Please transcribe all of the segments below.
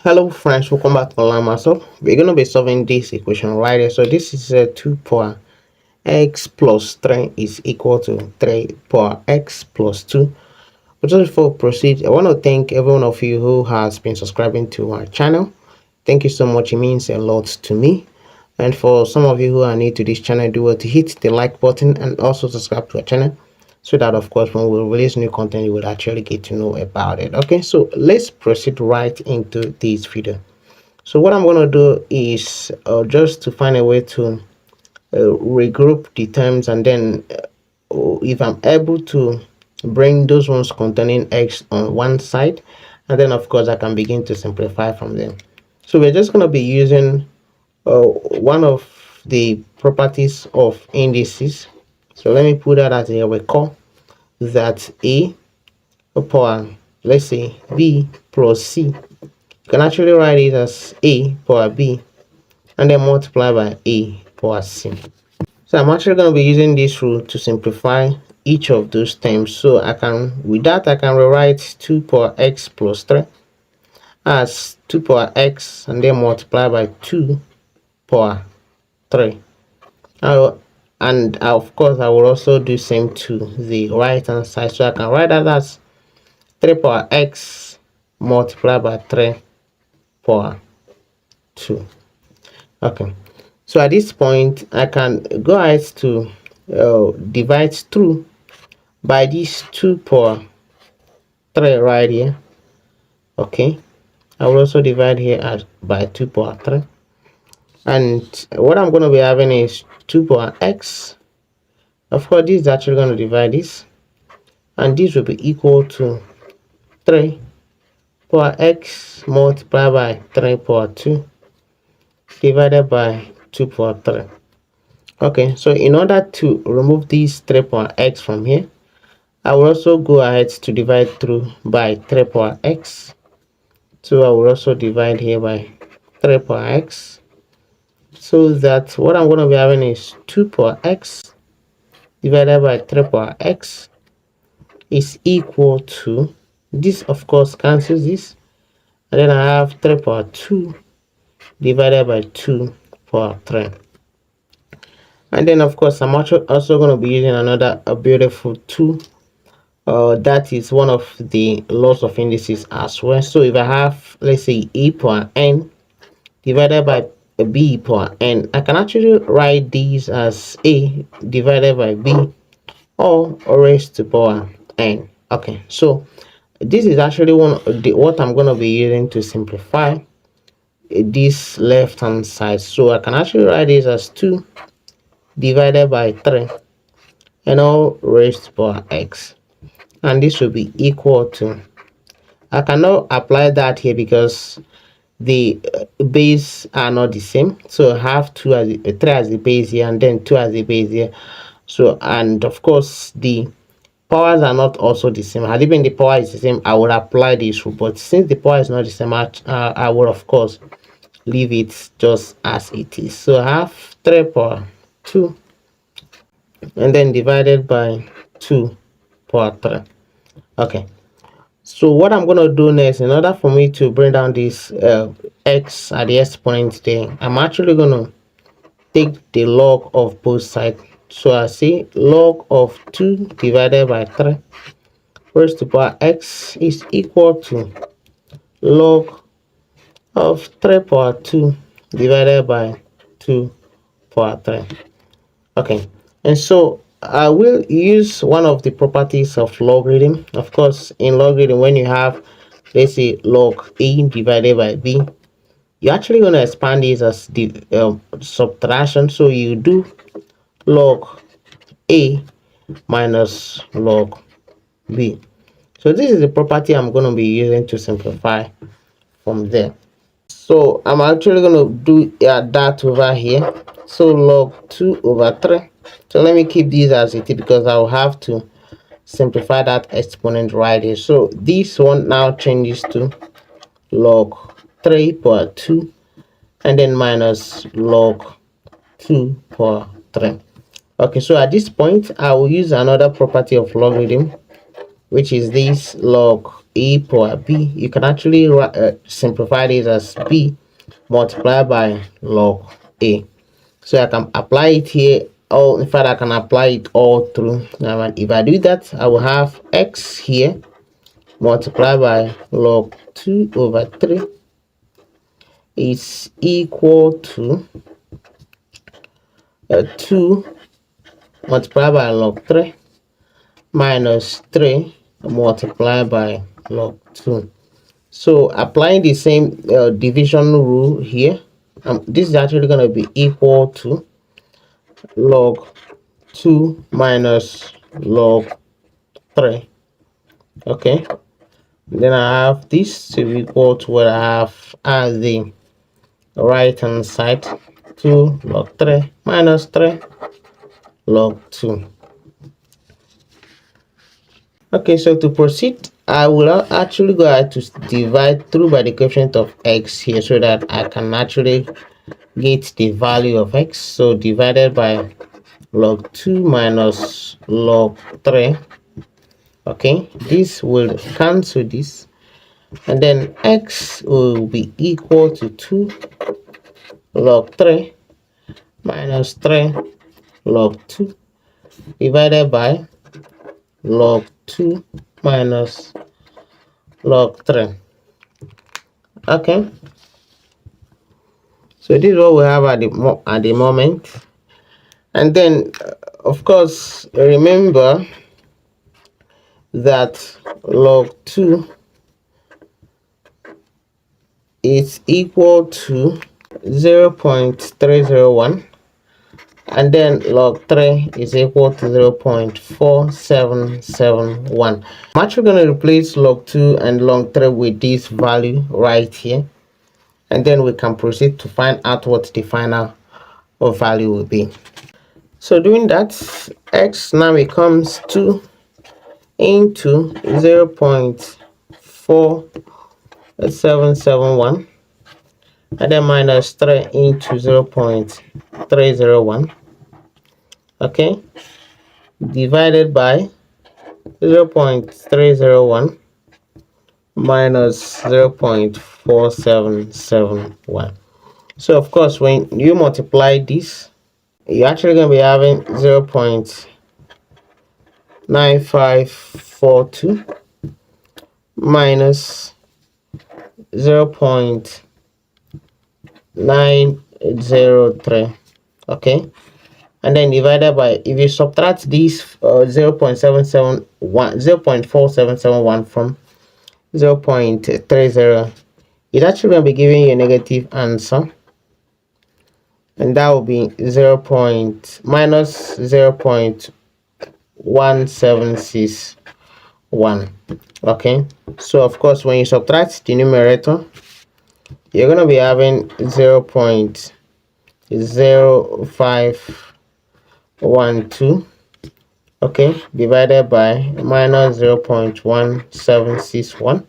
Hello friends, welcome back to Learn Math. We're going to be solving this equation right here. So this is 2 power x plus 3 is equal to 3 power x plus 2. But just before we proceed, I want to thank every one of you who has been subscribing to our channel. Thank you so much. It means a lot to me. And for some of you who are new to this channel, do well to hit the like button and also subscribe to our channel, so that of course when we release new content you will actually get to know about it. Okay, so let's proceed right into this video. So what I'm going to do is just to find a way to regroup the terms, and then if I'm able to bring those ones containing x on one side, and then of course I can begin to simplify from them. So we're just going to be using one of the properties of indices. So let me put that as a recall, that a power, let's say b plus c, you can actually write it as a power b and then multiply by a power c. So I'm actually going to be using this rule to simplify each of those terms. So I can, with that, I can rewrite 2 power x plus 3 as 2 power x and then multiply by 2 power 3. And of course I will also do same to the right hand side. So I can write that as 3 power x multiplied by 3 power 2. Okay, so at this point I can go ahead to divide through by this 2 power 3 right here. Okay, I will also divide here by 2 power 3, and what I'm going to be having is 2 power x. Of course this is actually going to divide this, and this will be equal to 3 power x multiplied by 3 power 2 divided by 2 power 3. Okay, so in order to remove this 3 power x from here, I will also go ahead to divide through by 3 power x. So I will also divide here by 3 power x, so that what I'm going to be having is 2 power x divided by 3 power x is equal to, this of course cancels this, and then I have 3 power 2 divided by 2 power 3. And then of course I'm also going to be using another beautiful tool, that is one of the laws of indices as well. So if I have, let's say, a power n divided by b power n, I can actually write these as a divided by b, or raised to power n. Okay, so this is actually one of the what I'm going to be using to simplify this left hand side. So I can actually write this as 2 divided by 3 and all raised to power x, and this will be equal to, I cannot apply that here because the base are not the same, so I have 2 as 3 as the base here and then 2 as the base here. So, and of course the powers are not also the same. Had it been the power is the same, I would apply this rule, but since the power is not the same, I would of course leave it just as it is. So I have 3 power 2 and then divided by 2 power 3. Okay, so what I'm going to do next, in order for me to bring down this x at the exponent there, I'm actually going to take the log of both sides. So I see log of 2 divided by 3 raised to power x is equal to log of 3 power 2 divided by 2 power 3. Okay, and so I will use one of the properties of logarithm. Of course, in logarithm, when you have, let's say, log a divided by b, you're actually going to expand this as the subtraction. So you do log a minus log b. So this is the property I'm going to be using to simplify from there. So I'm actually going to do that over here. So log 2 over 3. So let me keep these as it is because I'll have to simplify that exponent right here. So this one now changes to log 3 power 2 and then minus log 2 power 3. Okay, so at this point I will use another property of logarithm, which is this log a power b. You can actually simplify this as b multiplied by log a. So I can apply it here. Oh, in fact, I can apply it all through. Now, if I do that, I will have x here multiplied by log 2 over 3 is equal to 2 multiplied by log 3 minus 3 multiplied by log 2. So applying the same division rule here, this is actually going to be equal to log 2 minus log 3. Okay, then I have this to be equal to what I have as the right hand side, 2 log 3 minus 3 log 2. Okay, so to proceed, I will actually go ahead to divide through by the coefficient of x here so that I can actually get the value of x. So divided by log 2 minus log 3. Okay, this will cancel this, and then x will be equal to 2 log 3 minus 3 log 2 divided by log 2 minus log 3. Okay, so this is what we have at the moment. And then of course, remember that log 2 is equal to 0.301, and then log 3 is equal to 0.4771. I'm actually going to replace log 2 and log 3 with this value right here, and then we can proceed to find out what the final value will be. So doing that, x now becomes 2 into 0.4771, and then minus 3 into 0.301. Okay, divided by 0.301 minus 0.4771. So of course, when you multiply this, you're actually going to be having 0.9542 minus 0.903. Okay, and then divided by, if you subtract these 0.4771 from 0.30, it's actually going to be giving you a negative answer, and that will be minus 0.1761. Okay, so of course, when you subtract the numerator, you're going to be having 0.0512, okay, divided by minus 0.1761.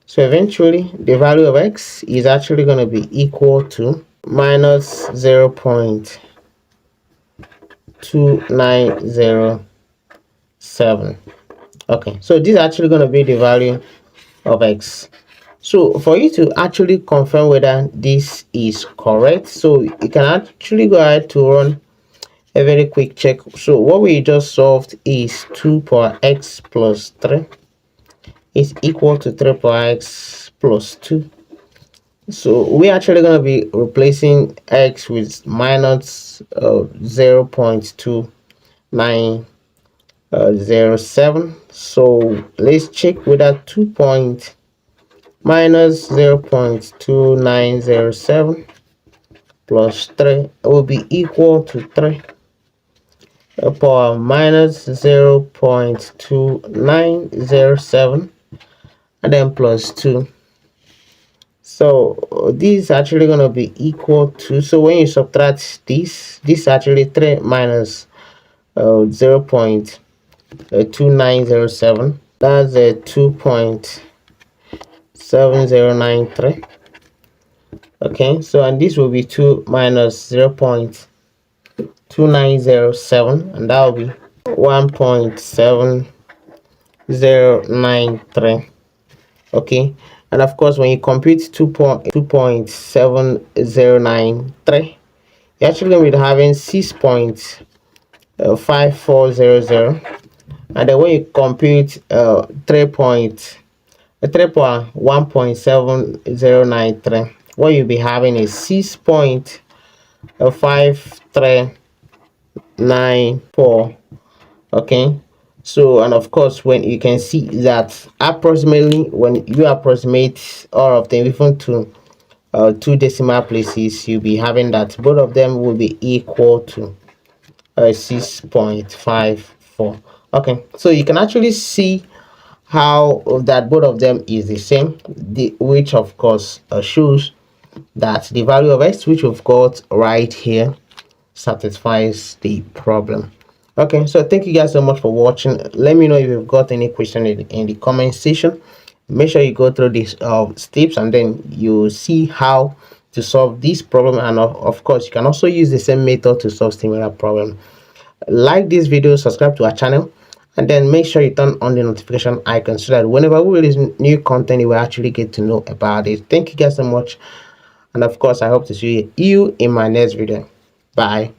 So eventually the value of x is actually going to be equal to minus 0.2907. Okay, so this is actually going to be the value of x. So for you to actually confirm whether this is correct, so you can actually go ahead to run a very quick check. So what we just solved is 2 power x plus 3 is equal to 3 power x plus 2. So we're actually going to be replacing x with minus 0.2907. So let's check whether 2 point minus 0.2907 plus 3 will be equal to 3 power minus 0.2907 and then plus 2. So this is actually going to be equal to, so when you subtract this is actually 3 minus 0.2907, that's a 2.7093. okay, so and this will be 2 minus 0.2907, and that will be 1.7 2.093. Okay, and of course when you compute 2.7093, you're actually going to be having 6.5400. And then when you compute 1.7093, what you'll be having is 6.5394. Okay, so and of course when you can see that approximately when you approximate all of them even to two decimal places, you'll be having that both of them will be equal to 6.54. Okay, so you can actually see how that both of them is the same, which of course shows that the value of x which we've got right here satisfies the problem. Okay, so thank you guys so much for watching. Let me know if you've got any question in the comment section. Make sure you go through these steps and then you see how to solve this problem, and of course you can also use the same method to solve similar problem. Like this video, subscribe to our channel, and then make sure you turn on the notification icon so that whenever we release new content you will actually get to know about it. Thank you guys so much, and of course I hope to see you in my next video. Bye.